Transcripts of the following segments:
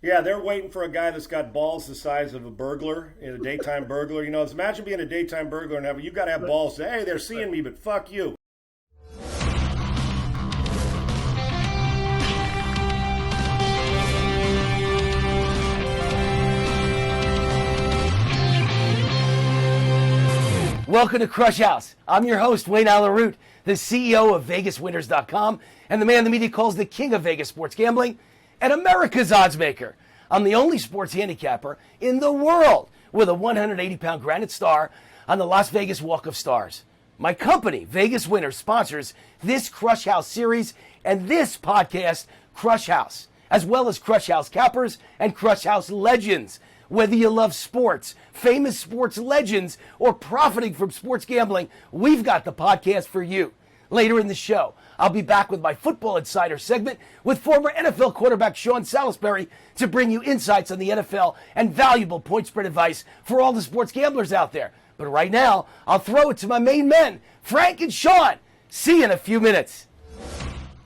Yeah, they're waiting for a guy that's got balls the size of a burglar, a daytime burglar. Imagine being a daytime burglar and you've got to have balls. Hey, they're seeing me, but fuck you. Welcome to Krush House. I'm your host, Wayne Allyn Root, the CEO of VegasWinners.com and the man the media calls the king of Vegas sports gambling and America's oddsmaker. I'm the only sports handicapper in the world with a 180-pound granite star on the Las Vegas Walk of Stars. My company, Vegas Winners, sponsors this Krush House series and this podcast, Krush House, as well as Krush House Cappers and Krush House Legends. Whether you love sports, famous sports legends, or profiting from sports gambling, we've got the podcast for you. Later in the show, I'll be back with my Football Insider segment with former NFL quarterback Sean Salisbury to bring you insights on the NFL and valuable point spread advice for all the sports gamblers out there. But right now, I'll throw it to my main men, Frank and Sean. See you in a few minutes.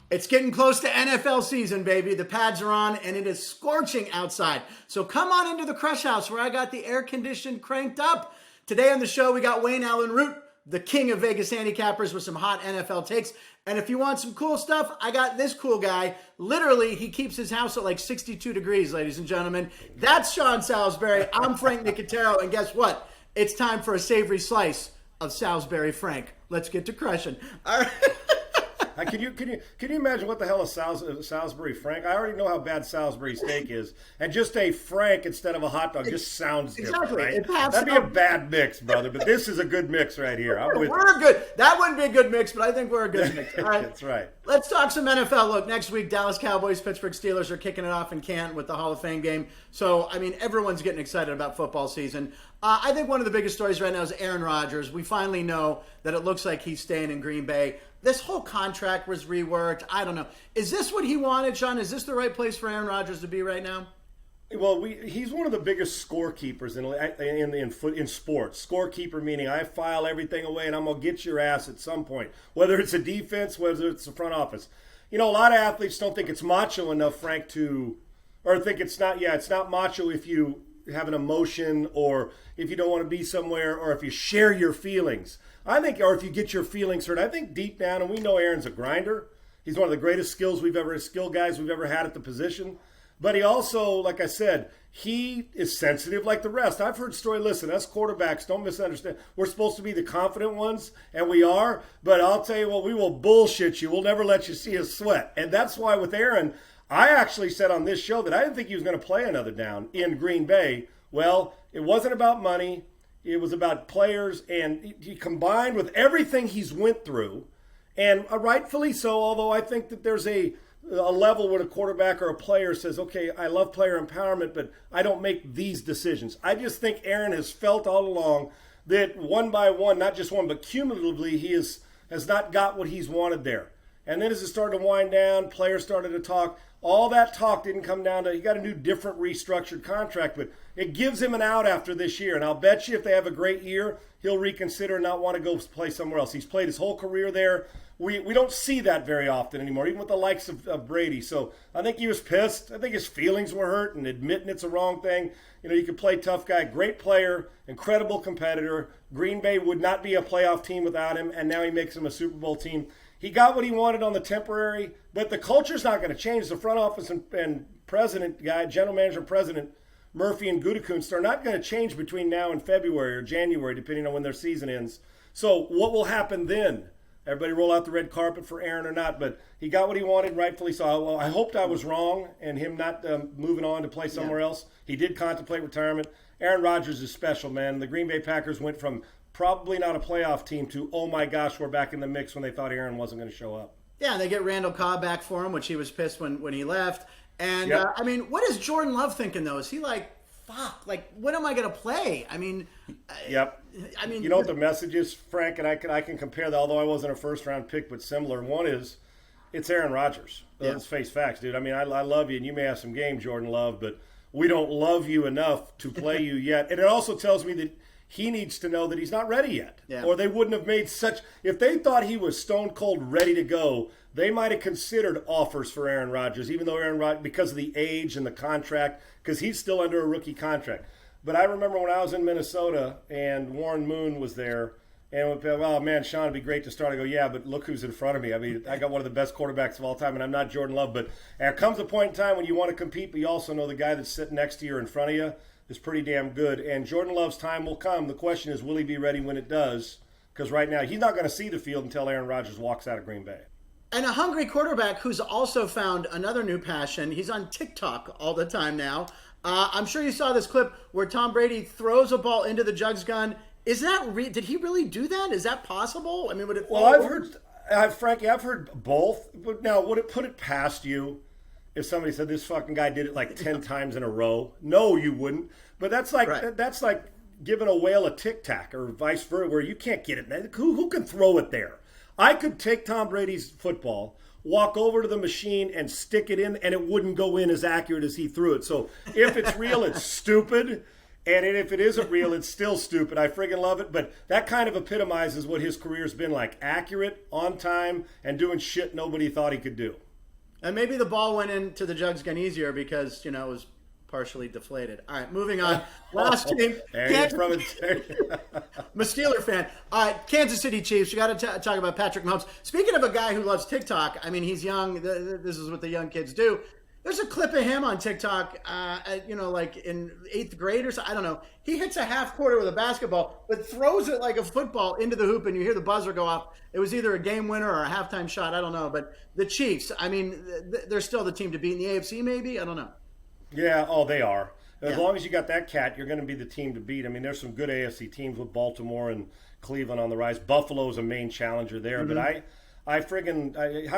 It's getting close to NFL season, baby. The pads are on, and it is scorching outside. So come on into the Krush House where I got the air condition cranked up. Today on the show, we got Wayne Allyn Root, the king of Vegas handicappers, with some hot NFL takes. And if you want some cool stuff, I got this cool guy. Literally, he keeps his house at like 62 degrees, ladies and gentlemen. That's Sean Salisbury. I'm Frank Nicotero, and guess what? It's time for a savory slice of Salisbury Frank. Let's get to crushing. All right. Can you imagine what the hell is Salisbury Frank? I already know how bad Salisbury steak is, and just a Frank instead of a hot dog just sounds different, right? That'd be a bad mix, brother. But this is a good mix right here. We're good. That wouldn't be a good mix, but I think we're a good mix. All right, that's right. Let's talk some NFL. Look, next week, Dallas Cowboys, Pittsburgh Steelers are kicking it off in Canton with the Hall of Fame game. So, I mean, everyone's getting excited about football season. I think one of the biggest stories right now is Aaron Rodgers. We finally know that it looks like he's staying in Green Bay. This whole contract was reworked. I don't know. Is this what he wanted, Sean? Is this the right place for Aaron Rodgers to be right now? Well, he's one of the biggest scorekeepers in sports. Scorekeeper meaning I file everything away and I'm going to get your ass at some point, whether it's a defense, whether it's the front office. A lot of athletes don't think it's macho enough, Frank, or think it's not macho if you have an emotion or if you don't want to be somewhere or if you share your feelings. I think, or if you get your feelings hurt, I think deep down, and we know Aaron's a grinder. He's one of the greatest skill guys we've ever had at the position. But he also, like I said, he is sensitive like the rest. I've heard story. Listen, us quarterbacks, don't misunderstand. We're supposed to be the confident ones, and we are. But I'll tell you what, we will bullshit you. We'll never let you see us sweat. And that's why with Aaron, I actually said on this show that I didn't think he was going to play another down in Green Bay. Well, it wasn't about money. It was about players, and he combined with everything he's went through, and rightfully so, although I think that there's a level where a quarterback or a player says, okay, I love player empowerment, but I don't make these decisions. I just think Aaron has felt all along that one by one, not just one, but cumulatively, he has not got what he's wanted there. And then as it started to wind down, players started to talk. All that talk didn't come down to, he got a new, different, restructured contract, but it gives him an out after this year. And I'll bet you if they have a great year, he'll reconsider and not want to go play somewhere else. He's played his whole career there. We don't see that very often anymore, even with the likes of Brady. So I think he was pissed. I think his feelings were hurt and admitting it's a wrong thing. You could play tough guy, great player, incredible competitor. Green Bay would not be a playoff team without him, and now he makes them a Super Bowl team. He got what he wanted on the temporary, but the culture's not going to change. The front office and president guy, general manager and president, Murphy and Gutekunst, are not going to change between now and February or January, depending on when their season ends. So what will happen then? Everybody roll out the red carpet for Aaron or not, but he got what he wanted, rightfully so. Well, I hoped I was wrong and him not moving on to play somewhere else. He did contemplate retirement. Aaron Rodgers is special, man. The Green Bay Packers went from probably not a playoff team to, oh my gosh, we're back in the mix when they thought Aaron wasn't going to show up. Yeah, they get Randall Cobb back for him, which he was pissed when he left. And, Yep. What is Jordan Love thinking, though? Is he like, fuck, like, when am I going to play? Yep. You know what the message is, Frank, and I can compare that, although I wasn't a first-round pick, but similar. One is, it's Aaron Rodgers. Let's face facts, dude. I love you, and you may have some game, Jordan Love, but we don't love you enough to play you yet. And it also tells me that he needs to know that he's not ready yet. Yeah. Or they wouldn't have made such – if they thought he was stone cold ready to go, they might have considered offers for Aaron Rodgers, even though Aaron Rodgers – because of the age and the contract, because he's still under a rookie contract. But I remember when I was in Minnesota and Warren Moon was there, and well, man, Sean, it'd be great to start. I go, yeah, but look who's in front of me. I mean, I got one of the best quarterbacks of all time, and I'm not Jordan Love. But there comes a point in time when you want to compete, but you also know the guy that's sitting next to you or in front of you is pretty damn good. And Jordan Love's time will come. The question is, will he be ready when it does? Because right now, he's not going to see the field until Aaron Rodgers walks out of Green Bay. And a hungry quarterback who's also found another new passion. He's on TikTok all the time now. I'm sure you saw this clip where Tom Brady throws a ball into the jugs gun. Is that did he really do that? Is that possible? I mean, would it? Well, I've heard both. But now, would it put it past you if somebody said this fucking guy did it like 10 times in a row? No, you wouldn't. But that's like giving a whale a tic tac or vice versa, where you can't get it. Who can throw it there? I could take Tom Brady's football, walk over to the machine and stick it in, and it wouldn't go in as accurate as he threw it. So if it's real, it's stupid. And if it isn't real, it's still stupid. I friggin' love it. But that kind of epitomizes what his career's been like. Accurate, on time, and doing shit nobody thought he could do. And maybe the ball went into the jugs gun easier because, it was partially deflated. All right, moving on. Last team. I'm a Steeler fan. All right, Kansas City Chiefs. You got to talk about Patrick Mahomes. Speaking of a guy who loves TikTok, I mean, he's young. This is what the young kids do. There's a clip of him on TikTok, like in 8th grade or so. I don't know. He hits a half quarter with a basketball, but throws it like a football into the hoop, and you hear the buzzer go off. It was either a game winner or a halftime shot. I don't know. But the Chiefs, I mean, they're still the team to beat in the AFC, maybe? I don't know. Yeah, they are. As long as you got that cat, you're going to be the team to beat. I mean, there's some good AFC teams with Baltimore and Cleveland on the rise. Buffalo's a main challenger there, but how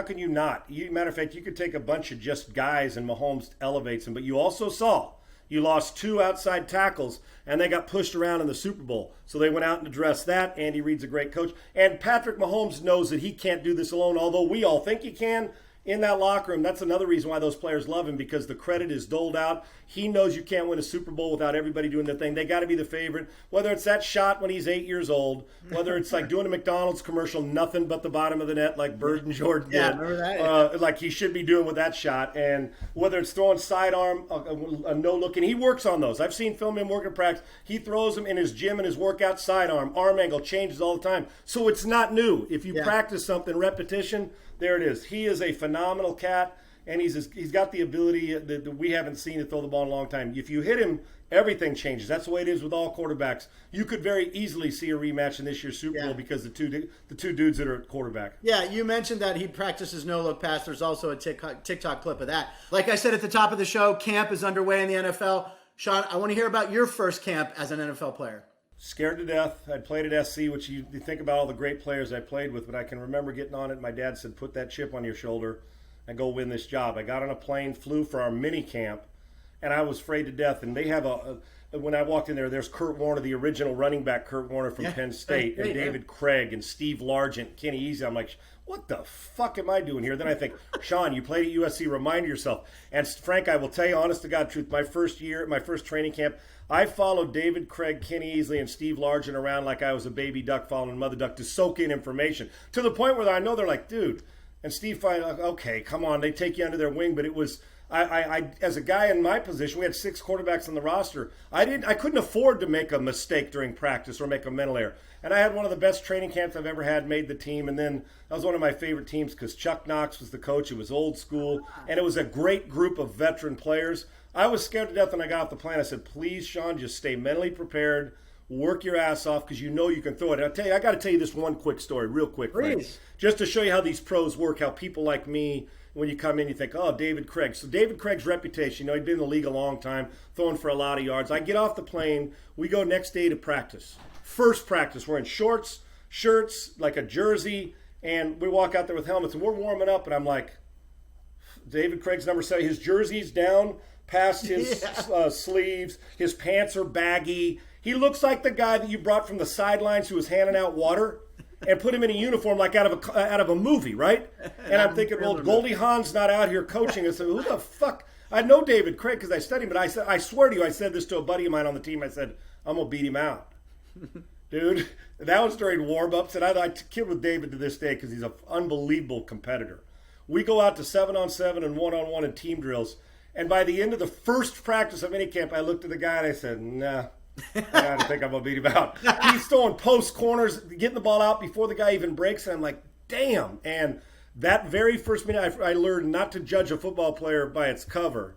can you not? Matter of fact, you could take a bunch of just guys and Mahomes elevates them, but you also saw you lost 2 outside tackles and they got pushed around in the Super Bowl. So they went out and addressed that. Andy Reid's a great coach. And Patrick Mahomes knows that he can't do this alone, although we all think he can. In that locker room, that's another reason why those players love him, because the credit is doled out. He knows you can't win a Super Bowl without everybody doing their thing. They got to be the favorite, whether it's that shot when he's 8 years old, whether it's like doing a McDonald's commercial, nothing but the bottom of the net like Bird and Jordan did. Yeah, remember that? Like he should be doing with that shot. And whether it's throwing sidearm, a no-look, and he works on those. I've seen film in work in practice. He throws them in his gym and his workout, sidearm, arm angle, changes all the time. So it's not new. If you practice something, repetition, there it is. He is a phenomenal cat, and he's got the ability that we haven't seen to throw the ball in a long time. If you hit him, everything changes. That's the way it is with all quarterbacks. You could very easily see a rematch in this year's Super Bowl because the two dudes that are at quarterback. Yeah, you mentioned that he practices no-look pass. There's also a TikTok clip of that. Like I said at the top of the show, camp is underway in the NFL. Sean, I want to hear about your first camp as an NFL player. Scared to death. I'd played at SC, which you think about all the great players I played with, but I can remember getting on it. My dad said, put that chip on your shoulder and go win this job. I got on a plane, flew for our mini camp, and I was afraid to death. And they have when I walked in there's Kurt Warner, the original running back Kurt Warner from Penn State, and David Craig and Steve Largent, Kenny Easy. I'm like, what the fuck am I doing here? Then I think, Sean, you played at USC, remind yourself. And Frank, I will tell you, honest to God truth, my first training camp, I followed David Craig, Kenny Easley, and Steve Largent around like I was a baby duck following a mother duck to soak in information, to the point where I know they're like, dude. And Steve finally, okay, come on, they take you under their wing. But it was, I as a guy in my position, we had 6 quarterbacks on the roster. I couldn't afford to make a mistake during practice or make a mental error. And I had one of the best training camps I've ever had, made the team. And then that was one of my favorite teams because Chuck Knox was the coach. It was old school, and it was a great group of veteran players. I was scared to death when I got off the plane. I said, please, Sean, just stay mentally prepared. Work your ass off because you know you can throw it. And I'll tell you, I got to tell you this one quick story, real quick, Frank, just to show you how these pros work, how people like me, when you come in, you think, oh, David Craig. So David Craig's reputation, he'd been in the league a long time, throwing for a lot of yards. I get off the plane. We go next day to practice. First practice, we're in shorts, shirts, like a jersey, and we walk out there with helmets, and we're warming up, and I'm like, David Craig's number 7, his jersey's down past his sleeves. His pants are baggy. He looks like the guy that you brought from the sidelines who was handing out water and put him in a uniform like out of a movie, right? And I'm thinking, well, Goldie Hawn's not out here coaching us. So who the fuck? I know David Craig because I studied him, but I swear to you, I said this to a buddy of mine on the team. I said, I'm going to beat him out. Dude, that was during warm-ups, and I kid with David to this day because he's an unbelievable competitor. We go out to 7-on-7 and 1-on-1 and team drills, and by the end of the first practice of minicamp, I looked at the guy and I said, nah, I don't think I'm going to beat him out. He's throwing post corners, getting the ball out before the guy even breaks, and I'm like, damn. And that very first minute, I learned not to judge a football player by its cover.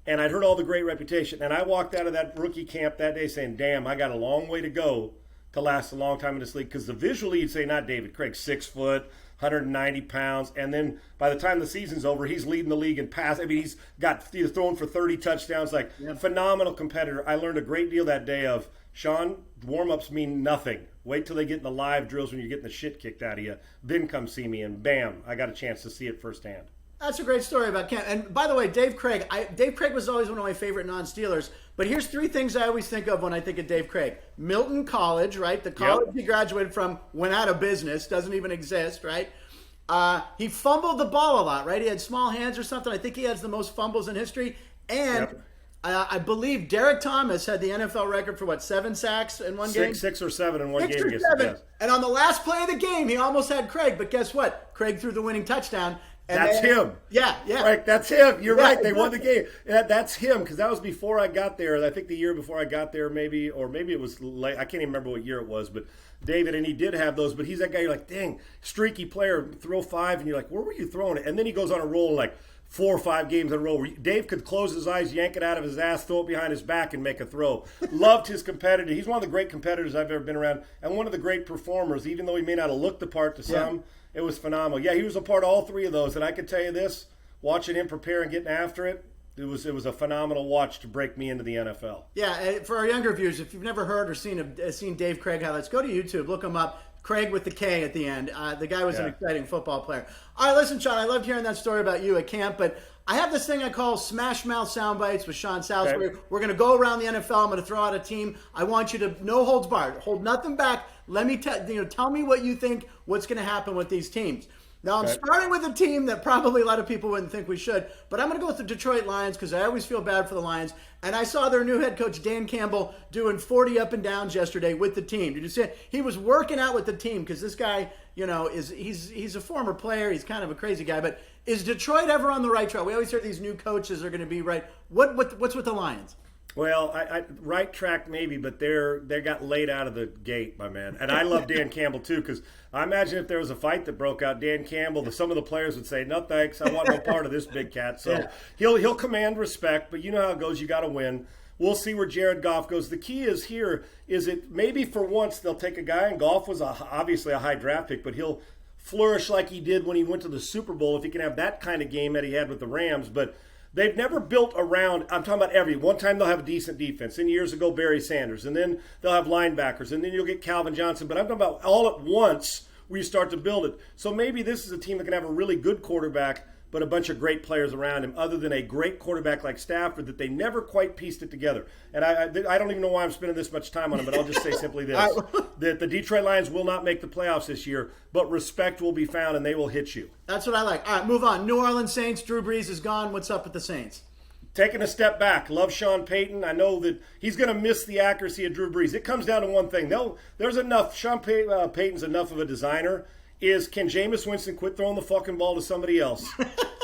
And I'd heard all the great reputation. And I walked out of that rookie camp that day saying, damn, I got a long way to go to last a long time in this league. Because visually, you'd say, not David Craig, 6 foot, 190 pounds. And then by the time the season's over, he's leading the league in pass. I mean, he's thrown for 30 touchdowns. Like, phenomenal competitor. I learned a great deal that day of, Sean, warm-ups mean nothing. Wait till they get in the live drills when you're getting the shit kicked out of you. Then come see me, and bam, I got a chance to see it firsthand. That's a great story about camp. And by the way, Dave Craig was always one of my favorite non-Steelers. But here's 3 things I always think of when I think of Dave Craig. Milton College, right? The college he graduated from went out of business, doesn't even exist, right? He fumbled the ball a lot, right? He had small hands or something. I think he has the most fumbles in history. And I believe Derek Thomas had the NFL record for, 7 sacks in one game? 6 or 7 in one game. 6 or 7. And on the last play of the game, he almost had Craig. But guess what? Craig threw the winning touchdown. That's him. Yeah. Right, that's him. You're right. They won the game. That's him, because that was before I got there. I think the year before I got there, maybe it was late. I can't even remember what year it was. But David, and he did have those. But he's that guy. You're like, dang, streaky player, throw 5, and you're like, where were you throwing it? And then he goes on a roll like 4 or 5 games in a row where Dave could close his eyes, yank it out of his ass, throw it behind his back, and make a throw. Loved his competitor. He's one of the great competitors I've ever been around, and one of the great performers, even though he may not have looked the part to some. Yeah. It was phenomenal. Yeah, he was a part of all 3 of those, and I could tell you this, watching him prepare and getting after it, it was a phenomenal watch to break me into the NFL. Yeah, for our younger viewers, if you've never heard or seen Dave Craig highlights, go to YouTube, look him up. Craig with the K at the end. The guy was an exciting football player. All right, listen, Sean, I loved hearing that story about you at camp, but I have this thing I call Smash Mouth Sound Bites with Sean Salisbury. Okay. We're going to go around the NFL. I'm going to throw out a team. I want you to, no holds barred, hold nothing back. Let me tell me what you think, what's going to happen with these teams. Now, I'm starting with a team that probably a lot of people wouldn't think we should, but I'm going to go with the Detroit Lions because I always feel bad for the Lions. And I saw their new head coach, Dan Campbell, doing 40 up and downs yesterday with the team. Did you see it? He was working out with the team because this guy, he's a former player. He's kind of a crazy guy. But is Detroit ever on the right track? We always hear these new coaches are going to be right. What's with the Lions? Well, I right track maybe, but they got laid out of the gate, my man. And I love Dan Campbell too, because I imagine if there was a fight that broke out, Dan Campbell, some of the players would say, "No thanks, I want no part of this big cat." So he'll command respect, but you know how it goes. You got to win. We'll see where Jared Goff goes. The key is it maybe for once they'll take a guy, and Goff was obviously a high draft pick, but he'll flourish like he did when he went to the Super Bowl if he can have that kind of game that he had with the Rams, but. They've never built around, I'm talking about one time they'll have a decent defense. And years ago, Barry Sanders. And then they'll have linebackers. And then you'll get Calvin Johnson. But I'm talking about all at once where you start to build it. So maybe this is a team that can have a really good quarterback, but a bunch of great players around him, other than a great quarterback like Stafford that they never quite pieced it together. And I don't even know why I'm spending this much time on him, but I'll just say simply this, that the Detroit Lions will not make the playoffs this year, but respect will be found and they will hit you. That's what I like. All right, move on. New Orleans Saints, Drew Brees is gone. What's up with the Saints? Taking a step back. Love Sean Payton. I know that he's going to miss the accuracy of Drew Brees. It comes down to one thing. There's enough. Sean Payton's enough of a designer. Can Jameis Winston quit throwing the fucking ball to somebody else?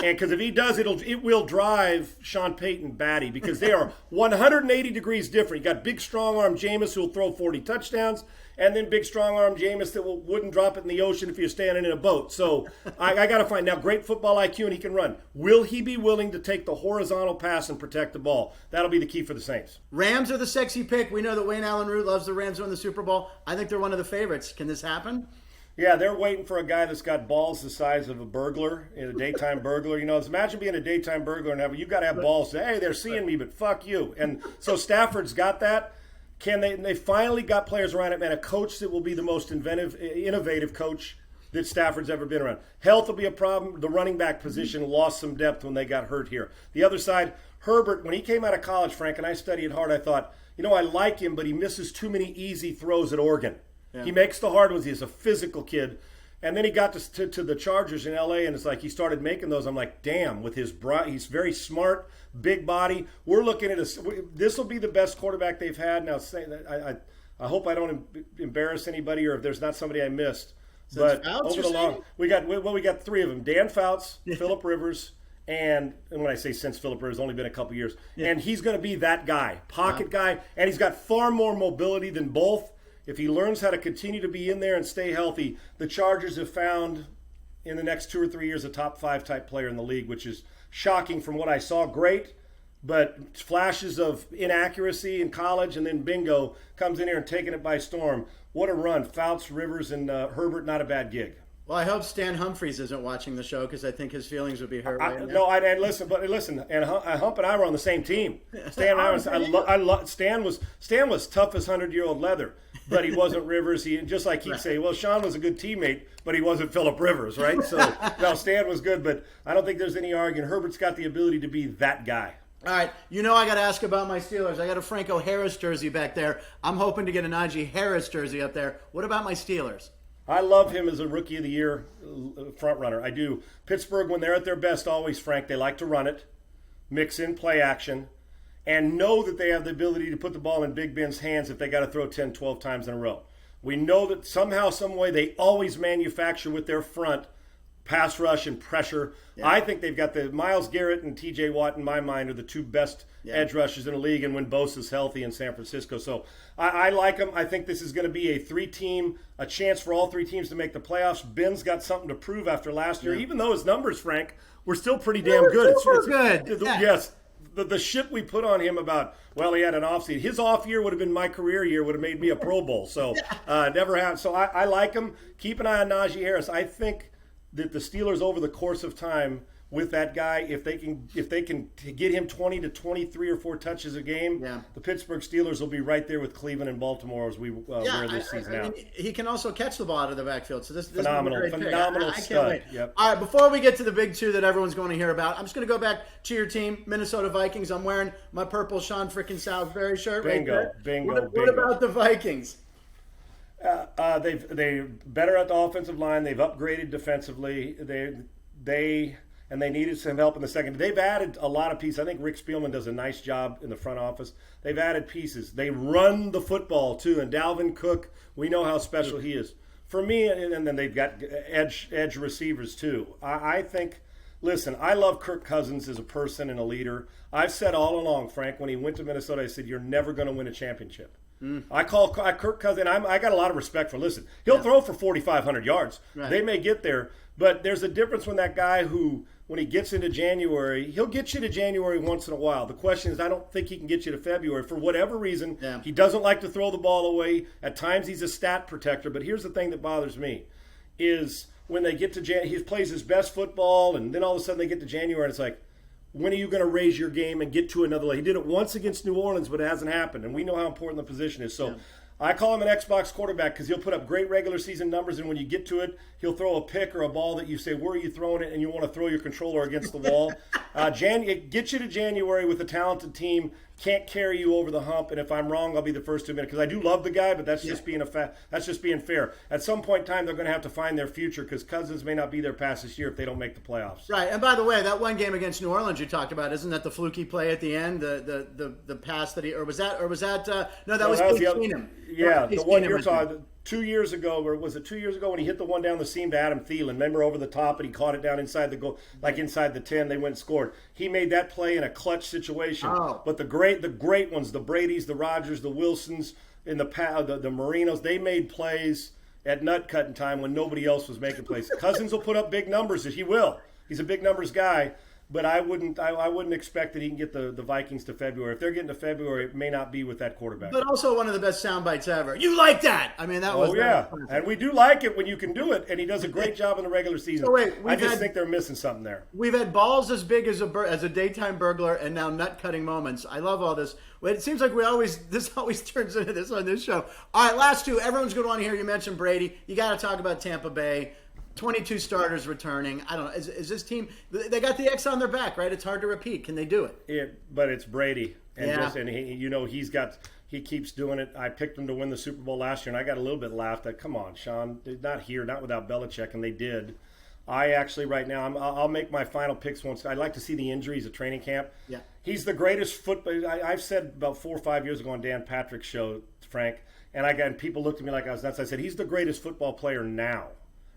And because if he does, it will drive Sean Payton batty because they are 180 degrees different. You got big, strong-arm Jameis who will throw 40 touchdowns, and then big, strong-arm Jameis that wouldn't drop it in the ocean if you're standing in a boat. So I got to find now great football IQ, and he can run. Will he be willing to take the horizontal pass and protect the ball? That'll be the key for the Saints. Rams are the sexy pick. We know that Wayne Allyn Root loves the Rams to win the Super Bowl. I think they're one of the favorites. Can this happen? Yeah, they're waiting for a guy that's got balls the size of a burglar, a daytime burglar. Imagine being a daytime burglar and you've got to have balls. Hey, they're seeing me, but fuck you. And so Stafford's got that. They finally got players around him and a coach that will be the most innovative coach that Stafford's ever been around. Health will be a problem. The running back position lost some depth when they got hurt here. The other side, Herbert, when he came out of college, Frank, and I studied hard, I thought, I like him, but he misses too many easy throws at Oregon. Yeah. He makes the hard ones. He's a physical kid. And then he got to the Chargers in L.A., and it's like he started making those. I'm like, damn, with his he's very smart, big body. We're looking at this will be the best quarterback they've had. Now, I hope I don't embarrass anybody, or if there's not somebody I missed. So but Fouts, over the long, we got three of them: Dan Fouts, Phillip Rivers, and when I say since Phillip Rivers, only been a couple years, and he's going to be that guy, pocket guy, and he's got far more mobility than both. If he learns how to continue to be in there and stay healthy, the Chargers have found in the next 2 or 3 years a top 5 type player in the league, which is shocking from what I saw. Great, but flashes of inaccuracy in college, and then bingo, comes in here and taking it by storm. What a run. Fouts, Rivers, and Herbert, not a bad gig. Well, I hope Stan Humphries isn't watching the show because I think his feelings would be hurt right now. No, and listen, and Hump and I were on the same team. Stan and I Stan was tough as 100-year-old leather, but he wasn't Rivers. He just like he'd say, well, Sean was a good teammate, but he wasn't Phillip Rivers, right? So no, Stan was good, but I don't think there's any arguing. Herbert's got the ability to be that guy. All right, I got to ask about my Steelers. I got a Franco Harris jersey back there. I'm hoping to get a Najee Harris jersey up there. What about my Steelers? I love him as a Rookie of the Year front runner. I do. Pittsburgh, when they're at their best, always, Frank, they like to run it, mix in play action, and know that they have the ability to put the ball in Big Ben's hands if they got to throw 10, 12 times in a row. We know that somehow, some way, they always manufacture with their front pass rush and pressure. Yeah. I think they've got the Myles Garrett and T.J. Watt, in my mind, are the two best edge rushers in the league, and when Bosa's healthy in San Francisco. So I like them. I think this is going to be a chance for all 3 teams to make the playoffs. Ben's got something to prove after last year, even though his numbers, Frank, were still pretty damn good. It's good. Yes. The shit we put on him about, well, he had an off season. His off year would have been my career year, would have made me a Pro Bowl. So never have. So I like him. Keep an eye on Najee Harris. I think that the Steelers, over the course of time, with that guy, if they can get him 20 to 23 or 4 touches a game, the Pittsburgh Steelers will be right there with Cleveland and Baltimore as we wear this season out. He can also catch the ball out of the backfield. So this phenomenal is a great pick. I stud. Can't wait. Yep. All right, before we get to the big 2 that everyone's going to hear about, I'm just going to go back to your team, Minnesota Vikings. I'm wearing my purple Sean frickin' Salisbury shirt. Bingo. What about the Vikings? They're better at the offensive line. They've upgraded defensively. They needed some help in the second. They've added a lot of pieces. I think Rick Spielman does a nice job in the front office. They've added pieces. They run the football too. And Dalvin Cook, we know how special he is. For me, and then they've got edge receivers too. I think. Listen, I love Kirk Cousins as a person and a leader. I've said all along, Frank, when he went to Minnesota, I said, you're never going to win a championship. I call Kirk Cousins, and I got a lot of respect for. Listen, he'll throw for 4,500 yards. Right. They may get there, but there's a difference when that guy who, when he gets into January, he'll get you to January once in a while. The question is, I don't think he can get you to February. For whatever reason, he doesn't like to throw the ball away. At times, he's a stat protector. But here's the thing that bothers me is when they get to January, he plays his best football, and then all of a sudden they get to January, and it's like, when are you going to raise your game and get to another level? He did it once against New Orleans, but it hasn't happened, and we know how important the position is. So I call him an Xbox quarterback because he'll put up great regular season numbers, and when you get to it, he'll throw a pick or a ball that you say, where are you throwing it? And you want to throw your controller against the wall. It gets you to January with a talented team, can't carry you over the hump. And if I'm wrong, I'll be the first to admit it because I do love the guy, but that's just being that's just being fair. At some point in time, they're going to have to find their future because Cousins may not be there past this year if they don't make the playoffs. Right. And by the way, that one game against New Orleans you talked about, isn't that the fluky play at the end? The pass that he was that no, that was Case Keenum. Yeah, the one you're talking. 2 years ago, or was it 2 years ago when he hit the one down the seam to Adam Thielen? Remember, over the top, and he caught it down inside the goal, like inside the 10. They went and scored. He made that play in a clutch situation. Oh. But the great ones, the Bradys, the Rodgers, the Wilsons, and the Marinos, they made plays at nut cutting time when nobody else was making plays. Cousins will put up big numbers. He will. He's a big numbers guy. But I wouldn't expect that he can get the Vikings to February. If they're getting to February, it may not be with that quarterback. But also one of the best sound bites ever. You like that? I mean, that was. Oh yeah, and we do like it when you can do it, and he does a great job in the regular season. So wait, I just think they're missing something there. We've had balls as big as a daytime burglar, and now nut cutting moments. I love all this. It seems like this always turns into this on this show. All right, last 2. Everyone's going to want to hear you mention Brady. You got to talk about Tampa Bay. 22 starters returning. I don't know. Is this team? They got the X on their back, right? It's hard to repeat. Can they do it? But it's Brady, and he keeps doing it. I picked him to win the Super Bowl last year, and I got a little bit laughed at. Come on, Sean, not here, not without Belichick, and they did. I actually right now I'll make my final picks once. I'd like to see the injuries at training camp. Yeah. He's the greatest football. I've said about 4 or 5 years ago on Dan Patrick's show, Frank. And people looked at me like I was nuts. I said, he's the greatest football player now.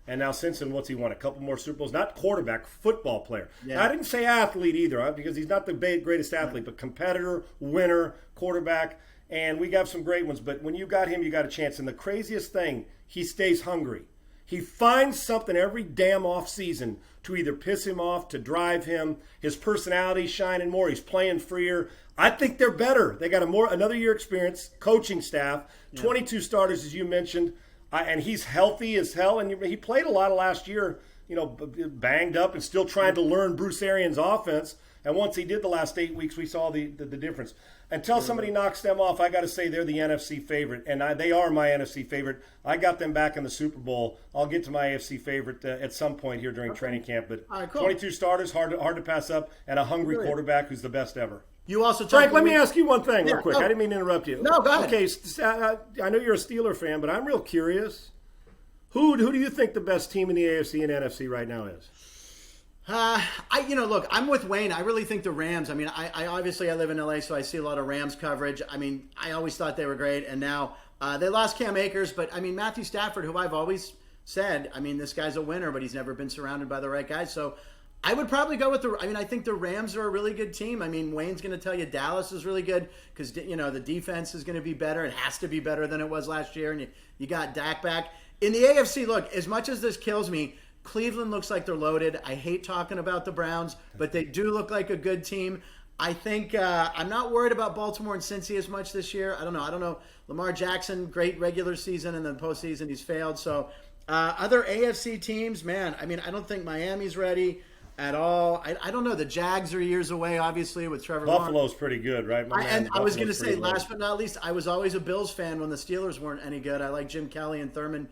And now since then, what's he won? A couple more Super Bowls? Not quarterback, football player. Yeah. Now, I didn't say athlete either, because he's not the greatest athlete, but competitor, winner, quarterback. And we got some great ones. But when you got him, you got a chance. And the craziest thing, he stays hungry. He finds something every damn offseason to either piss him off, to drive him. His personality's shining more. He's playing freer. I think they're better. They got another year experience, coaching staff, 22 starters, as you mentioned. And he's healthy as hell, and he played a lot of last year, banged up and still trying to learn Bruce Arians' offense. And once he did the last 8 weeks, we saw the difference. Until somebody knocks them off, I got to say they're the NFC favorite, and they are my NFC favorite. I got them back in the Super Bowl. I'll get to my AFC favorite at some point here during training camp. But cool. 22 starters, hard to pass up, and a hungry quarterback who's the best ever. You also Frank, let me ask you one thing real quick. No. I didn't mean to interrupt you. No, go ahead. Okay, I know you're a Steeler fan, but I'm real curious. Who do you think the best team in the AFC and NFC right now is? Look, I'm with Wayne. I really think the Rams. I mean, I obviously live in LA, so I see a lot of Rams coverage. I mean, I always thought they were great, and now they lost Cam Akers, but I mean, Matthew Stafford, who I've always said, I mean, this guy's a winner, but he's never been surrounded by the right guys. So I would probably go with I think the Rams are a really good team. I mean, Wayne's going to tell you Dallas is really good because, the defense is going to be better. It has to be better than it was last year, and you got Dak back. In the AFC, look, as much as this kills me, Cleveland looks like they're loaded. I hate talking about the Browns, but they do look like a good team. I think I'm not worried about Baltimore and Cincy as much this year. I don't know. Lamar Jackson, great regular season, and then postseason he's failed. So other AFC teams, man, I mean, I don't think Miami's ready at all. I don't know. The Jags are years away, obviously, with Trevor Lawrence. Buffalo's pretty good, right? I was going to say, last but not least, I was always a Bills fan when the Steelers weren't any good. I like Jim Kelly and Thurman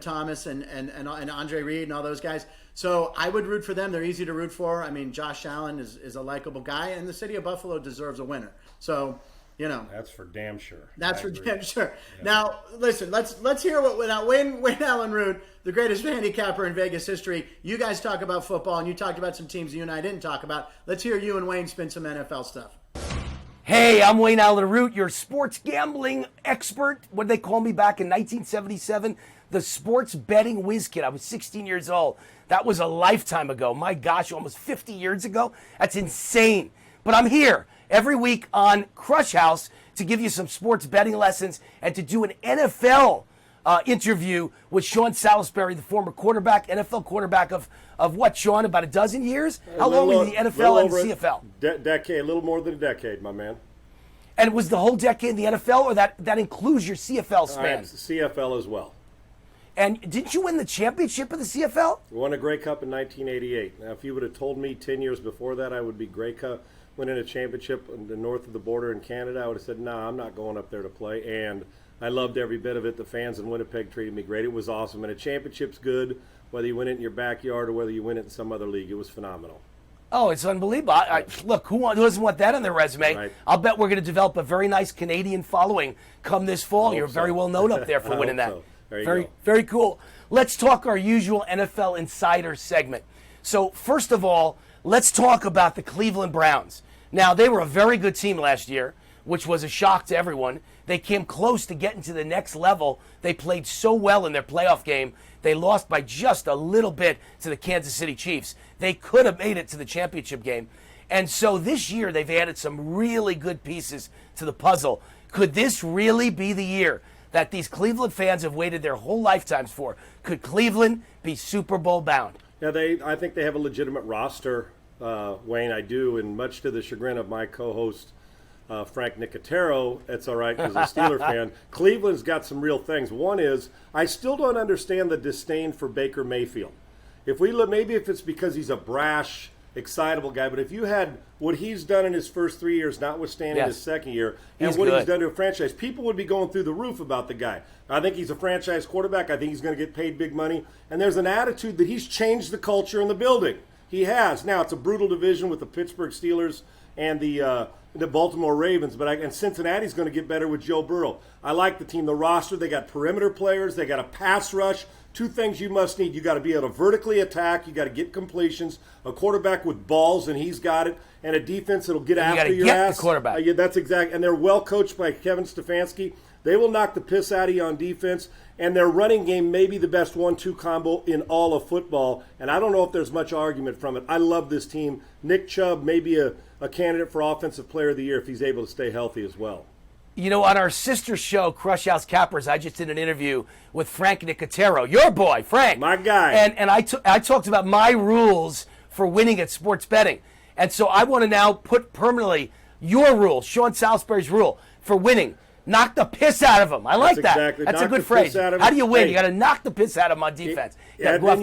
Thomas and Andre Reed and all those guys. So I would root for them. They're easy to root for. I mean, Josh Allen is a likable guy, and the city of Buffalo deserves a winner. So, that's for damn sure. That's for damn sure. Yeah. Now, listen, let's hear what Wayne Allyn Root, the greatest handicapper in Vegas history. You guys talk about football, and you talked about some teams you and I didn't talk about. Let's hear you and Wayne spin some NFL stuff. Hey, I'm Wayne Allyn Root, your sports gambling expert. What did they call me back in 1977? The sports betting whiz kid. I was 16 years old. That was a lifetime ago. My gosh, almost 50 years ago. That's insane. But I'm here every week on Krush House to give you some sports betting lessons and to do an NFL interview with Sean Salisbury, the former quarterback, NFL quarterback of what, Sean, about a dozen years? How long were you in the NFL and the CFL? Decade, a little more than a decade, my man. And was the whole decade in the NFL, or that includes your CFL span? CFL as well. And didn't you win the championship of the CFL? We won a Grey Cup in 1988. Now, if you would have told me 10 years before that I would be Grey Cup winning a championship in the north of the border in Canada, I would have said, nah, I'm not going up there to play. And I loved every bit of it. The fans in Winnipeg treated me great. It was awesome. And a championship's good, whether you win it in your backyard or whether you win it in some other league. It was phenomenal. Oh, it's unbelievable. Look, who doesn't want that on their resume? Right. I'll bet we're going to develop a very nice Canadian following come this fall. You're very well known up there for winning that. So. Very, very cool. Let's talk our usual NFL Insider segment. So, first of all, let's talk about the Cleveland Browns. Now, they were a very good team last year, which was a shock to everyone. They came close to getting to the next level. They played so well in their playoff game. They lost by just a little bit to the Kansas City Chiefs. They could have made it to the championship game. And so this year, they've added some really good pieces to the puzzle. Could this really be the year that these Cleveland fans have waited their whole lifetimes for? Could Cleveland be Super Bowl bound? Yeah, I think they have a legitimate roster, Wayne. I do, and much to the chagrin of my co-host, Frank Nicotero. It's all right because I'm a Steeler fan. Cleveland's got some real things. One is, I still don't understand the disdain for Baker Mayfield. If we look, maybe if it's because he's a brash, excitable guy, but if you had what he's done in his first 3 years, notwithstanding his second year, and he's done to a franchise, people would be going through the roof about the guy. I think he's a franchise quarterback. I think he's going to get paid big money. And there's an attitude that he's changed the culture in the building. He has. Now, it's a brutal division with the Pittsburgh Steelers and the Baltimore Ravens, and Cincinnati's going to get better with Joe Burrow. I like the team, the roster. They got perimeter players. They got a pass rush. Two things you must need. You got to be able to vertically attack. You got to get completions. A quarterback with balls, and he's got it. And a defense that'll get after your ass. The quarterback. That's exact. And they're well coached by Kevin Stefanski. They will knock the piss out of you on defense, and their running game may be the best 1-2 combo in all of football, and I don't know if there's much argument from it. I love this team. Nick Chubb may be a candidate for Offensive Player of the Year if he's able to stay healthy as well. You know, on our sister show, Krush House Cappers, I just did an interview with Frank Nicotero, your boy, Frank. My guy. And I talked about my rules for winning at sports betting. And so I want to now put permanently your rule, Sean Salisbury's rule, for winning. Knock the piss out of them. I like that. Exactly. That's knock a good the phrase. Piss out of How do you win? Hey, You got to knock the piss out of them on defense. Yeah, then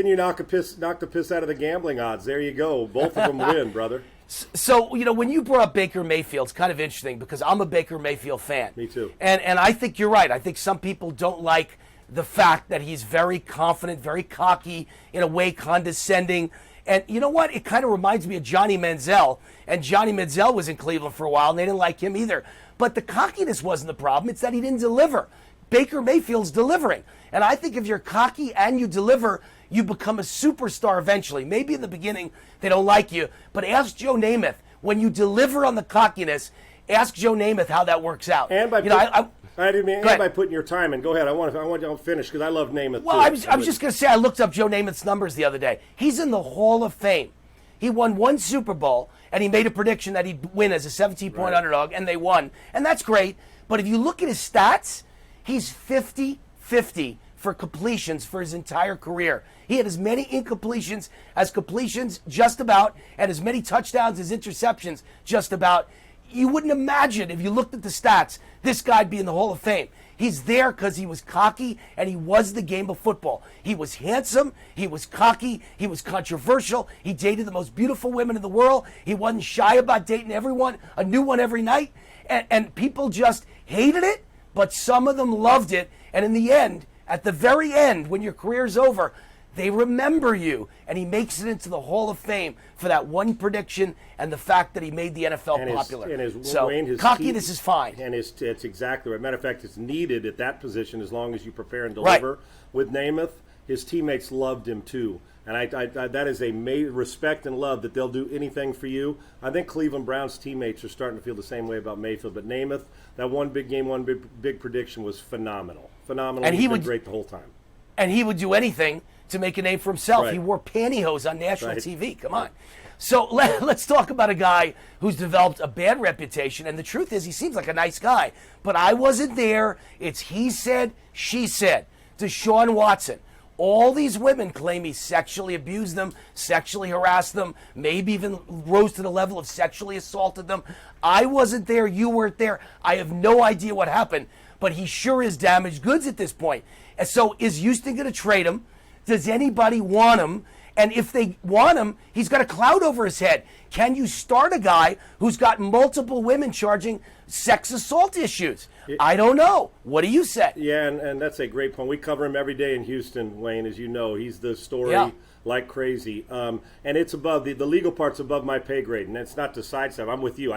you knock the piss out of the gambling odds. There you go. Both of them win, brother. So, you know, when you brought up Baker Mayfield, it's kind of interesting because I'm a Baker Mayfield fan. Me too. And I think you're right. I think some people don't like the fact that he's very confident, very cocky, in a way condescending. And you know what? It kind of reminds me of Johnny Manziel. And Johnny Manziel was in Cleveland for a while, and they didn't like him either. But the cockiness wasn't the problem. It's that he didn't deliver. Baker Mayfield's delivering. And I think if you're cocky and you deliver, you become a superstar eventually. Maybe in the beginning they don't like you, but ask Joe Namath. When you deliver on the cockiness, ask Joe Namath how that works out. And by by putting your time in. Go ahead. I want to finish because I love Namath. Well, too. I was just going to say, I looked up Joe Namath's numbers the other day. He's in the Hall of Fame. He won one Super Bowl, and he made a prediction that he'd win as a 17-point underdog, and they won. And that's great. But if you look at his stats, he's 50-50 for completions for his entire career. He had as many incompletions as completions, just about, and as many touchdowns as interceptions, just about. You wouldn't imagine, if you looked at the stats, this guy'd be in the Hall of Fame. He's there because he was cocky, and he was the game of football. He was handsome, he was cocky, he was controversial, he dated the most beautiful women in the world, he wasn't shy about dating everyone, a new one every night, and people just hated it, but some of them loved it, and in the end, at the very end, when your career's over, they remember you, and he makes it into the Hall of Fame for that one prediction and the fact that he made the NFL popular. His cockiness is fine. And it's exactly right. Matter of fact, it's needed at that position as long as you prepare and deliver. Right. With Namath, his teammates loved him too. And I that is a respect and love that they'll do anything for you. I think Cleveland Browns teammates are starting to feel the same way about Mayfield. But Namath, that one big game, one big prediction was phenomenal. Phenomenal. And he's been great the whole time. And he would do anything to make a name for himself. Right. He wore pantyhose on national TV. Come on. So let's talk about a guy who's developed a bad reputation. And the truth is, he seems like a nice guy. But I wasn't there. It's he said, she said. Deshaun Watson. All these women claim he sexually abused them, sexually harassed them, maybe even rose to the level of sexually assaulted them. I wasn't there. You weren't there. I have no idea what happened. But he sure is damaged goods at this point. And so is Houston going to trade him? Does anybody want him? And if they want him, he's got a cloud over his head. Can you start a guy who's got multiple women charging sex assault issues? I don't know. What do you say? Yeah, and that's a great point. We cover him every day in Houston, Wayne, as you know. He's the story like crazy. And it's above, the legal part's above my pay grade, and it's not to sidestep. I'm with you.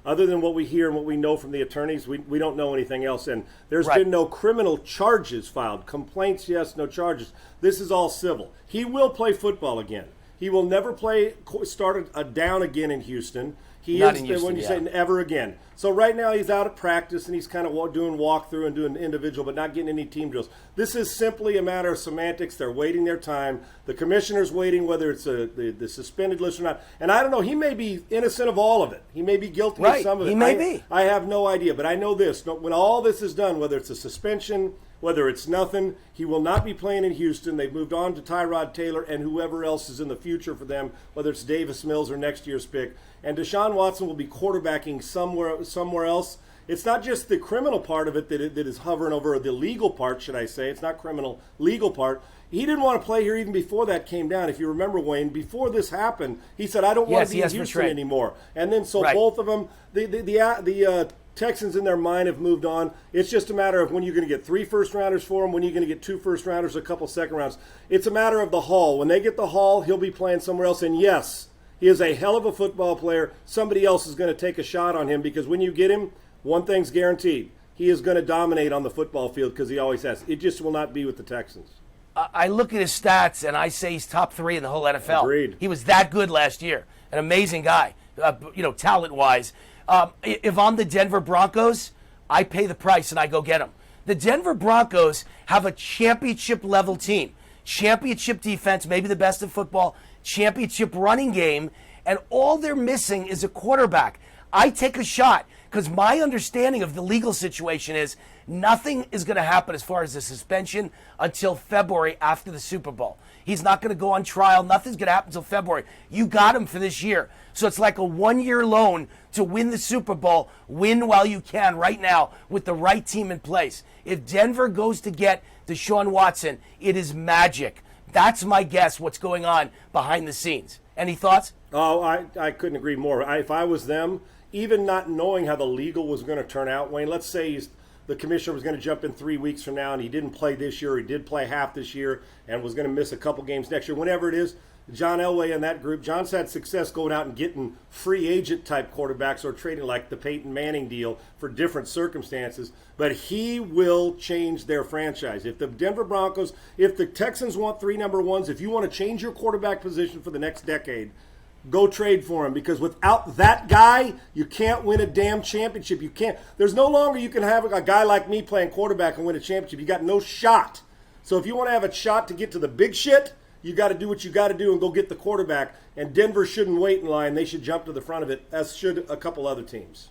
Other than what we hear and what we know from the attorneys, we don't know anything else. And there's been no criminal charges filed. Complaints, yes, no charges. This is all civil. He will play football again. He will never start a down again in Houston. Not in Houston, when you say ever again. So right now he's out of practice and he's kind of doing walkthrough and doing individual, but not getting any team drills. This is simply a matter of semantics. They're waiting their time. The commissioner's waiting, whether it's the suspended list or not. And I don't know. He may be innocent of all of it. He may be guilty of some of it. He may be. I have no idea. But I know this. When all this is done, whether it's a suspension, whether it's nothing, he will not be playing in Houston. They've moved on to Tyrod Taylor and whoever else is in the future for them, whether it's Davis Mills or next year's pick. And Deshaun Watson will be quarterbacking somewhere else. It's not just the criminal part of it that is hovering over the legal part, should I say. It's not criminal, legal part. He didn't want to play here even before that came down. If you remember, Wayne, before this happened, he said, I don't want to be in Houston anymore. And then both of them, the Texans in their mind have moved on. It's just a matter of when you're going to get 3 first-rounders for him, when you're going to get 2 first-rounders, a couple second-rounds. It's a matter of the haul. When they get the haul, he'll be playing somewhere else. And yes, he is a hell of a football player. Somebody else is going to take a shot on him because when you get him, one thing's guaranteed. He is going to dominate on the football field because he always has. It just will not be with the Texans. I look at his stats, and I say he's top 3 in the whole NFL. Agreed. He was that good last year. An amazing guy, talent-wise. If I'm the Denver Broncos, I pay the price and I go get them. The Denver Broncos have a championship-level team. Championship defense, maybe the best in football, championship running game, and all they're missing is a quarterback. I take a shot because my understanding of the legal situation is nothing is going to happen as far as the suspension until February after the Super Bowl. He's not going to go on trial. Nothing's going to happen until February. You got him for this year. So it's like a one-year loan to win the Super Bowl. Win while you can right now with the right team in place. If Denver goes to get Deshaun Watson, it is magic. That's my guess what's going on behind the scenes. Any thoughts? Oh, I couldn't agree more. If I was them, even not knowing how the legal was going to turn out, Wayne, let's say the commissioner was going to jump in 3 weeks from now and he didn't play this year, he did play half this year and was going to miss a couple games next year, whenever it is. John Elway and that group, John's had success going out and getting free agent type quarterbacks or trading like the Peyton Manning deal for different circumstances, but he will change their franchise. If the Denver Broncos, if the Texans want 3 number ones, if you want to change your quarterback position for the next decade, go trade for him, because without that guy, you can't win a damn championship. You can't. There's no longer you can have a guy like me playing quarterback and win a championship. You got no shot. So if you want to have a shot to get to the big shit, you got to do what you got to do and go get the quarterback. And Denver shouldn't wait in line. They should jump to the front of it, as should a couple other teams.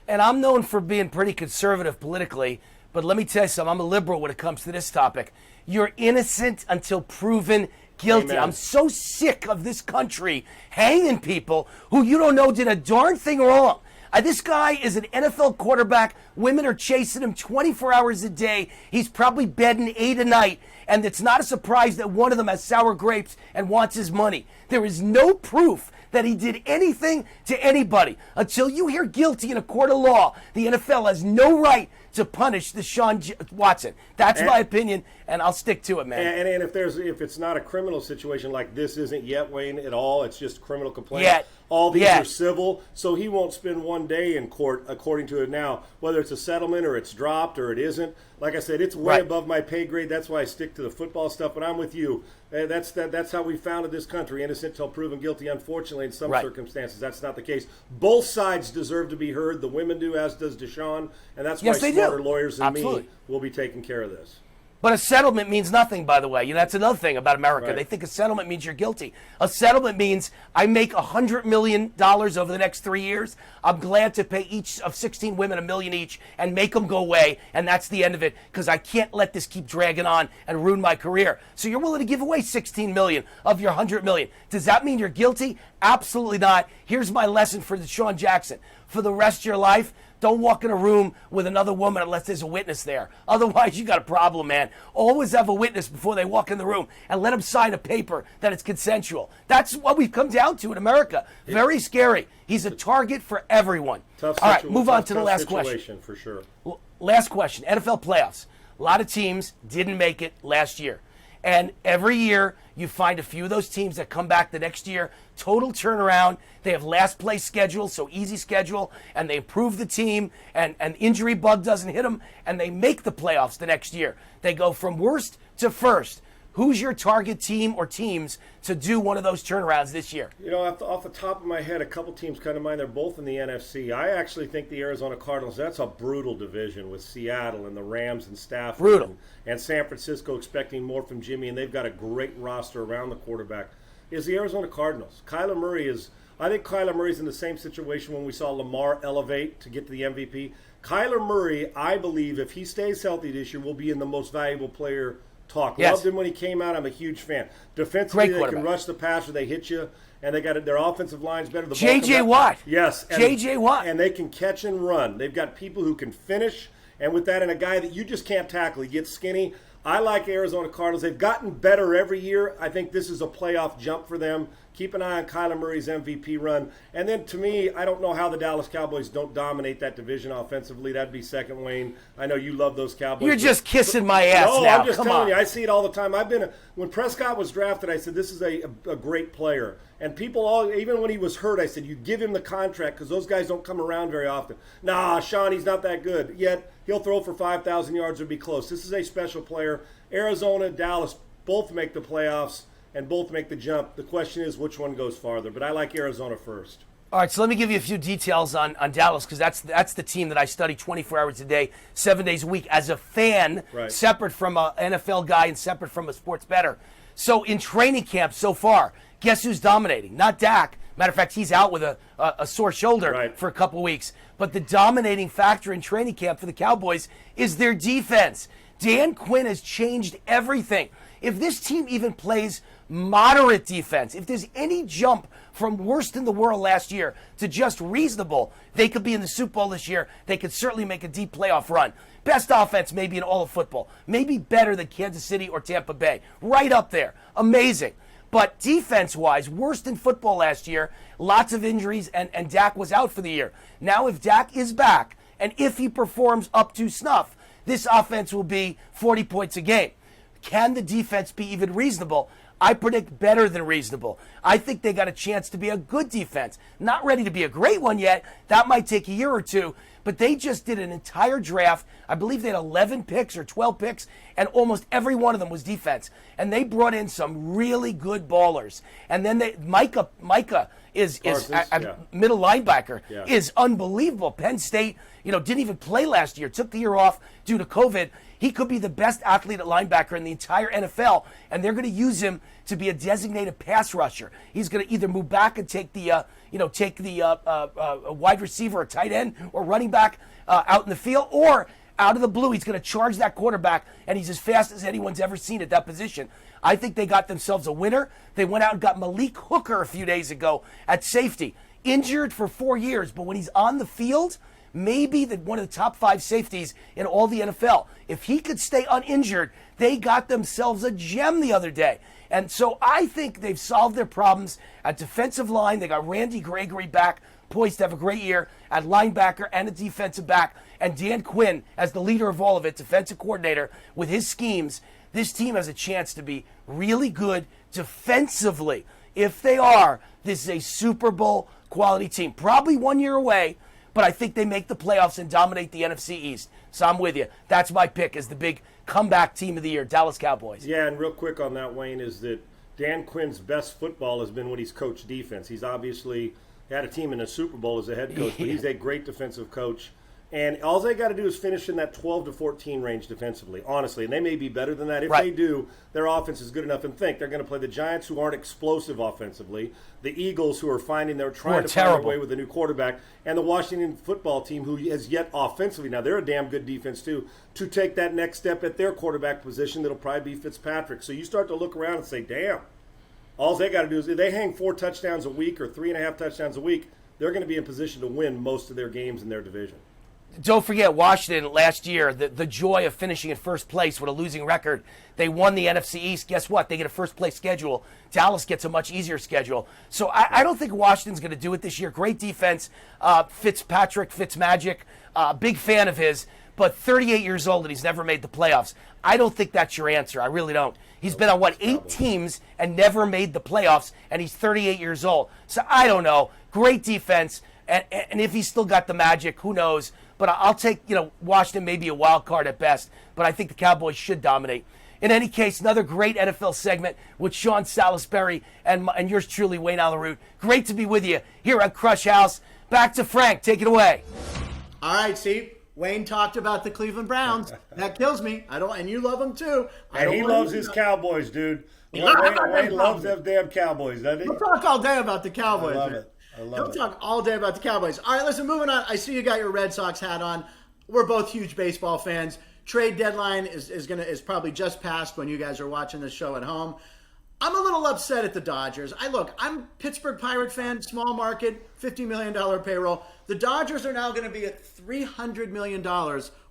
And I'm known for being pretty conservative politically, but let me tell you something. I'm a liberal when it comes to this topic. You're innocent until proven guilty. Amen. I'm so sick of this country hanging people who you don't know did a darn thing wrong. This guy is an NFL quarterback. Women are chasing him 24 hours a day. He's probably bedding 8 a night. And it's not a surprise that one of them has sour grapes and wants his money. There is no proof that he did anything to anybody. Until you hear guilty in a court of law, the NFL has no right to punish Deshaun Watson. That's my opinion, and I'll stick to it, man. And if it's not a criminal situation like this isn't yet, Wayne, at all, it's just criminal complaint. Yet. All these are civil, so he won't spend one day in court, according to it now, whether it's a settlement or it's dropped or it isn't. Like I said, it's way above my pay grade. That's why I stick to the football stuff, but I'm with you. That's how we founded this country, innocent till proven guilty. Unfortunately, in some circumstances, that's not the case. Both sides deserve to be heard. The women do, as does Deshaun, and that's why smarter lawyers than me will be taking care of this. But a settlement means nothing, by the way. You know, that's another thing about America. They think a settlement means you're guilty. A settlement means I make $100 million over the next 3 years. I'm glad to pay each of 16 women $1 million each and make them go away, and that's the end of it, because I can't let this keep dragging on and ruin my career. So you're willing to give away $16 million of your $100 million. Does that mean you're guilty? Absolutely not. Here's my lesson for Deshaun Jackson. For the rest of your life, don't walk in a room with another woman unless there's a witness there. Otherwise, you got a problem, man. Always have a witness before they walk in the room and let them sign a paper that it's consensual. That's what we've come down to in America. Very scary. He's a target for everyone. All right, move on to the last question. For sure. Last question. NFL playoffs. A lot of teams didn't make it last year. And every year, you find a few of those teams that come back the next year, total turnaround. They have last place schedule, so easy schedule, and they improve the team, and an injury bug doesn't hit them, and they make the playoffs the next year. They go from worst to first. Who's your target team or teams to do one of those turnarounds this year? You know, off the top of my head, a couple teams come to mind. They're both in the NFC. I actually think the Arizona Cardinals, that's a brutal division with Seattle and the Rams and Stafford. Brutal. And San Francisco expecting more from Jimmy, and they've got a great roster around the quarterback, is the Arizona Cardinals. I think Kyler Murray's in the same situation when we saw Lamar elevate to get to the MVP. Kyler Murray, I believe, if he stays healthy this year, will be in the most valuable player talk. Yes. Loved him when he came out. I'm a huge fan. Defensively, they can rush the passer. They hit you, and they got their offensive line's better. J.J. Watt. Yes. J.J. Watt. And they can catch and run. They've got people who can finish, and with that, and a guy that you just can't tackle. He gets skinny. I like Arizona Cardinals. They've gotten better every year. I think this is a playoff jump for them. Keep an eye on Kyler Murray's MVP run. And then, to me, I don't know how the Dallas Cowboys don't dominate that division offensively. That'd be second, Wayne. I know you love those Cowboys. You're just kissing my ass now. No, I'm just telling you. I see it all the time. When Prescott was drafted, I said, this is a great player. And people, even when he was hurt, I said, you give him the contract because those guys don't come around very often. Nah, Sean, he's not that good. Yet, he'll throw for 5,000 yards or be close. This is a special player. Arizona, Dallas both make the playoffs and both make the jump. The question is which one goes farther. But I like Arizona first. All right, so let me give you a few details on Dallas, because that's the team that I study 24 hours a day, 7 days a week as a fan, right, separate from an NFL guy and separate from a sports bettor. So in training camp so far, guess who's dominating? Not Dak. Matter of fact, he's out with a sore shoulder right, for a couple weeks. But the dominating factor in training camp for the Cowboys is their defense. Dan Quinn has changed everything. If this team even plays moderate defense, if there's any jump from worst in the world last year to just reasonable, they could be in the Super Bowl this year. They could certainly make a deep playoff run. Best offense maybe in all of football. Maybe better than Kansas City or Tampa Bay. Right up there. Amazing. But defense-wise, worst in football last year. Lots of injuries, and Dak was out for the year. Now if Dak is back, and if he performs up to snuff, this offense will be 40 points a game. Can the defense be even reasonable? I predict better than reasonable. I think they got a chance to be a good defense. Not ready to be a great one yet. That might take a year or two. But they just did an entire draft. I believe they had 11 picks or 12 picks, and almost every one of them was defense. And they brought in some really good ballers. And then Micah is middle linebacker, is unbelievable. Penn State, didn't even play last year. Took the year off due to COVID. He could be the best athlete at linebacker in the entire NFL, and they're going to use him to be a designated pass rusher. He's going to either move back and take the wide receiver or tight end or running back out in the field, or out of the blue, he's going to charge that quarterback, and he's as fast as anyone's ever seen at that position. I think they got themselves a winner. They went out and got Malik Hooker a few days ago at safety. Injured for 4 years, but when he's on the field, maybe one of the top 5 safeties in all the NFL. If he could stay uninjured, they got themselves a gem the other day. And so I think they've solved their problems at defensive line. They got Randy Gregory back, poised to have a great year at linebacker and a defensive back. And Dan Quinn, as the leader of all of it, defensive coordinator, with his schemes, this team has a chance to be really good defensively. If they are, this is a Super Bowl quality team. Probably 1 year away, but I think they make the playoffs and dominate the NFC East. So I'm with you. That's my pick as the big comeback team of the year, Dallas Cowboys. Yeah, and real quick on that, Wayne, is that Dan Quinn's best football has been when he's coached defense. He's obviously had a team in a Super Bowl as a head coach, but he's a great defensive coach. And all they got to do is finish in that 12 to 14 range defensively, honestly. And they may be better than that. If they do, their offense is good enough. And think they're going to play the Giants, who aren't explosive offensively, the Eagles, who are trying to find their way with a new quarterback, and the Washington football team, who is yet offensively, now they're a damn good defense too, to take that next step at their quarterback position. That'll probably be Fitzpatrick. So you start to look around and say, damn, all they got to do is if they hang 4 touchdowns a week or 3.5 touchdowns a week, they're going to be in position to win most of their games in their division. Don't forget Washington last year, the joy of finishing in first place with a losing record. They won the NFC East. Guess what? They get a first-place schedule. Dallas gets a much easier schedule. So I don't think Washington's going to do it this year. Great defense. Fitzmagic, big fan of his, but 38 years old and he's never made the playoffs. I don't think that's your answer. I really don't. He's been on, 8 teams and never made the playoffs, and he's 38 years old. So I don't know. Great defense, and if he's still got the magic, who knows? But I'll take, Washington maybe a wild card at best. But I think the Cowboys should dominate. In any case, another great NFL segment with Sean Salisbury and yours truly, Wayne Allyn Root. Great to be with you here at Krush House. Back to Frank. Take it away. All right, see, Wayne talked about the Cleveland Browns. That kills me. And you love them too. And he loves his Cowboys, dude. Wayne loves them damn Cowboys, doesn't he? We'll talk all day about the Cowboys. I love it. Don't talk all day about the Cowboys. All right, listen, moving on. I see you got your Red Sox hat on. We're both huge baseball fans. Trade deadline is probably just passed when you guys are watching this show at home. I'm a little upset at the Dodgers. I'm Pittsburgh Pirate fan, small market, $50 million payroll. The Dodgers are now going to be at $300 million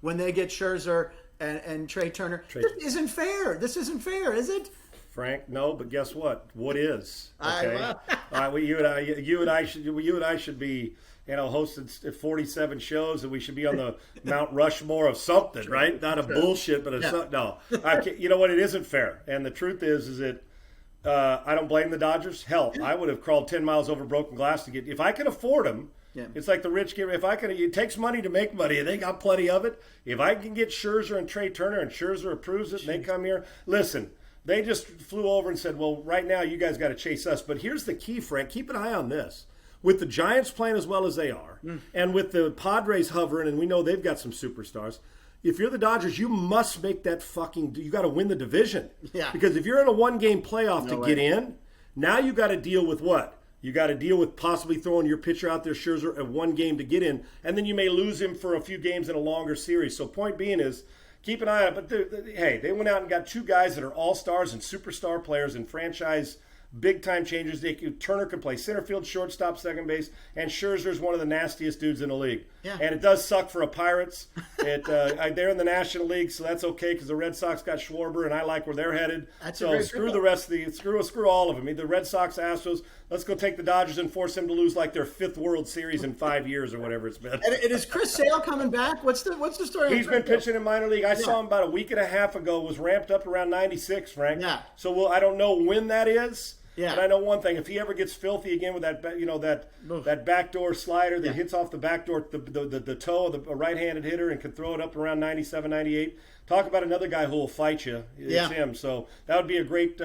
when they get Scherzer and Trey Turner. This isn't fair. This isn't fair, is it? Frank, no, but guess what? What is? Okay. All right, well, you and I should be, hosting 47 shows, and we should be on the Mount Rushmore of something, right? Not of bullshit, but of something. No, you know what? It isn't fair. And the truth is that I don't blame the Dodgers. Hell, I would have crawled 10 miles over broken glass to get. If I could afford them, it's like the rich get. It takes money to make money, and they got plenty of it. If I can get Scherzer and Trey Turner, and Scherzer approves it, and they come here, listen. They just flew over and said, well, right now you guys got to chase us. But here's the key, Frank. Keep an eye on this. with the Giants playing as well as they are, and with the Padres hovering, and we know they've got some superstars. If you're the Dodgers, you must make that you got to win the division. Yeah. Because if you're in a one-game playoff get in, now you got to deal with what? You got to deal with possibly throwing your pitcher out there, Scherzer, at one game to get in, and then you may lose him for a few games in a longer series. So point being is, keep an eye on it. But hey, they went out and got two guys that are all-stars and superstar players and franchise big-time changers. Turner can play center field, shortstop, second base, and Scherzer's one of the nastiest dudes in the league. Yeah. And it does suck for a Pirates. They're in the National League, so that's okay because the Red Sox got Schwarber, and I like where they're headed. So screw the rest of screw all of them. The Red Sox, Astros. Let's go take the Dodgers and force them to lose like their 5th World Series in 5 years or whatever it's been. And is Chris Sale coming back? What's the story? He's been pitching in minor league. I saw him about a week and a half ago. Was ramped up around 96, Frank. Yeah. So I don't know when that is. Yeah. But I know one thing: if he ever gets filthy again with that backdoor slider that hits off the backdoor, the toe of the right-handed hitter and can throw it up around 97, 98. Talk about another guy who will fight you. It's him. So that would be a great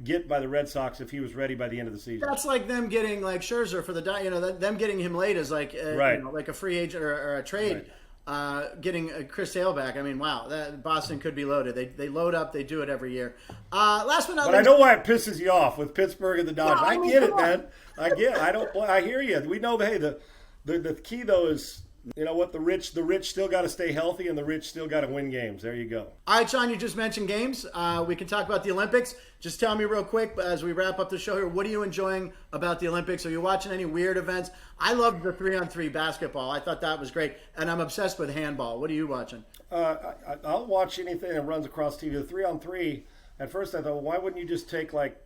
get by the Red Sox if he was ready by the end of the season. That's like them getting like Scherzer for them getting him late is like like a free agent or a trade. Right. Getting Chris Sale back. I mean, wow, Boston could be loaded. They load up. They do it every year. Last but not least, I know why it pisses you off with Pittsburgh and the Dodgers. No, I get it, man. I hear you. We know, hey, the key though is, you know what, the rich still got to stay healthy, and the rich still got to win games. There you go. All right, Sean, you just mentioned games. We can talk about the Olympics. Just tell me real quick as we wrap up the show here, what are you enjoying about the Olympics? Are you watching any weird events? I loved the 3-on-3 basketball. I thought that was great, and I'm obsessed with handball. What are you watching? I'll watch anything that runs across TV. The 3-on-3, at first I thought, well, why wouldn't you just take like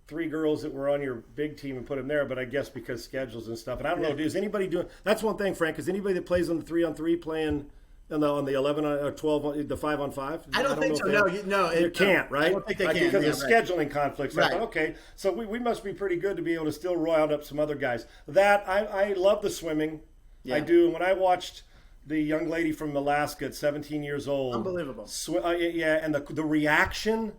3 girls that were on your big team and put them there? But I guess because schedules and stuff. And I don't know, is anybody doing – that's one thing, Frank. Is anybody that plays on the 3-on-3 playing – on the 11 or 12, the 5-on-5? I don't think so. No, you can't, right? I don't think they can because of right. scheduling conflicts. Right. I thought, okay, so we must be pretty good to be able to still round up some other guys. That I love the swimming. Yeah. I do. When I watched the young lady from Alaska at 17 years old, unbelievable. And the reaction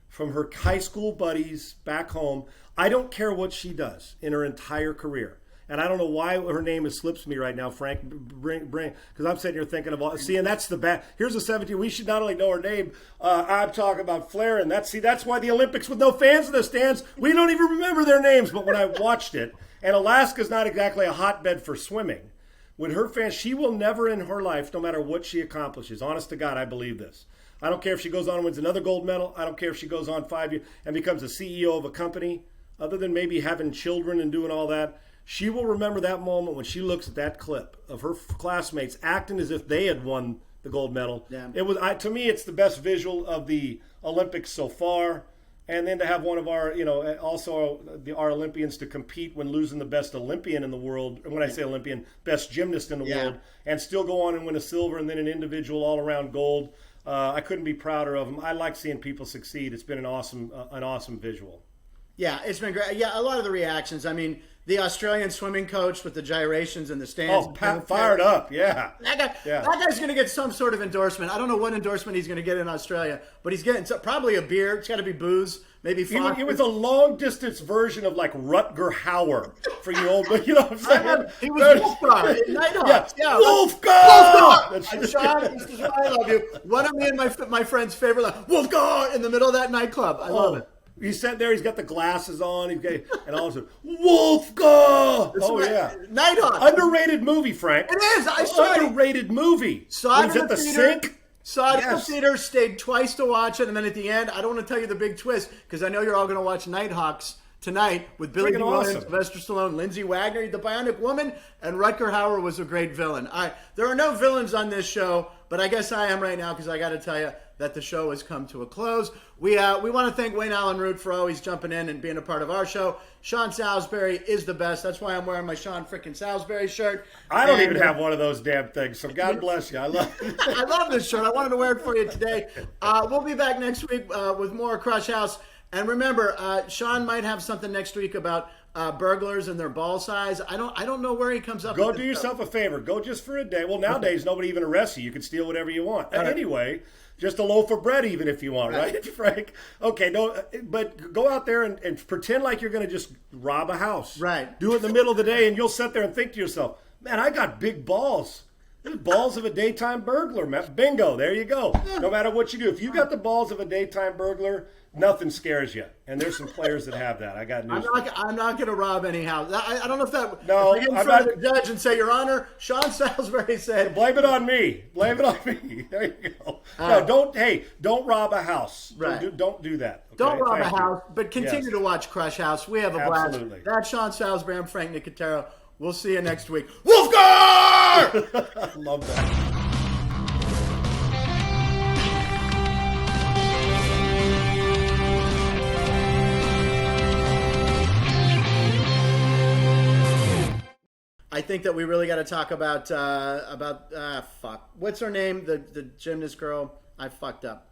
from her high school buddies back home. I don't care what she does in her entire career. And I don't know why her name has slips me right now, Frank. Because I'm sitting here thinking of all. See, and that's the bad. Here's a 17. We should not only know her name. I'm talking about flaring. That's why the Olympics with no fans in the stands. We don't even remember their names. But when I watched it, and Alaska's not exactly a hotbed for swimming. With her fans, she will never in her life, no matter what she accomplishes. Honest to God, I believe this. I don't care if she goes on and wins another gold medal. I don't care if she goes on 5 years and becomes a CEO of a company. Other than maybe having children and doing all that. She will remember that moment when she looks at that clip of her classmates acting as if they had won the gold medal. Yeah. It was to me, it's the best visual of the Olympics so far. And then to have one of our, also our Olympians to compete when losing the best Olympian in the world. And when I say Olympian, best gymnast in the world, and still go on and win a silver and then an individual all-around gold. I couldn't be prouder of them. I like seeing people succeed. It's been an awesome visual. Yeah, it's been great. Yeah, a lot of the reactions. I mean, the Australian swimming coach with the gyrations in the stands. Oh, fired up, yeah. That guy's going to get some sort of endorsement. I don't know what endorsement he's going to get in Australia, but he's getting probably a beer. It's got to be booze, maybe fun. It was a long-distance version of like Rutger Hauer for you old, you know what I'm saying? He was Wolfgar in Nighthawks. Yeah. Wolfgar! And Sean, this is why I love you. One of me and my friend's favorite line, Wolfgar, in the middle of that nightclub. I love it. He's sitting there. He's got the glasses on. And all of a sudden, Wolfgang! Oh, yeah. Nighthawk. Underrated movie, Frank. It is. I saw it. Underrated movie. Saw it at the sink. Saw it in the theater, stayed twice to watch it, and then at the end, I don't want to tell you the big twist, because I know you're all going to watch Nighthawks tonight with Billy Dee Williams, Sylvester Stallone, Lindsay Wagner, the Bionic Woman, and Rutger Hauer was a great villain. All right, there are no villains on this show, but I guess I am right now, because I got to tell you that the show has come to a close. We want to thank Wayne Allyn Root for always jumping in and being a part of our show. Sean Salisbury is the best. That's why I'm wearing my Sean frickin' Salisbury shirt. I don't even have one of those damn things, so God bless you. I love it. I love this shirt. I wanted to wear it for you today. We'll be back next week with more Krush House. And remember, Sean might have something next week about burglars and their ball size. I don't know where he comes up. Go with do this yourself a favor. Go just for a day. Well, nowadays nobody even arrests you. You can steal whatever you want. Right. Anyway, just a loaf of bread, even if you want, right, Frank? Okay, no, but go out there and pretend like you're going to just rob a house. Right. Do it in the middle of the day, and you'll sit there and think to yourself, "Man, I got big balls." The balls of a daytime burglar, man. Bingo, there you go. No matter what you do, if you got the balls of a daytime burglar, nothing scares you. And there's some players that have that. I got news. I'm not going to rob any house. I don't know if that. No, if I get in I'm front not- of the judge and say, Your Honor, Sean Salisbury said. Blame it on me. Blame it on me. There you go. No, don't rob a house. Right. Don't do that. Okay? Don't rob a Thank you. house, but continue Yes. to watch Krush House. We have a Absolutely. blast. That's Sean Salisbury. I'm Frank Nicotero. We'll see you next week. Wolfgar! Love that. I think that we really got to talk about fuck. What's her name? The gymnast girl. I fucked up.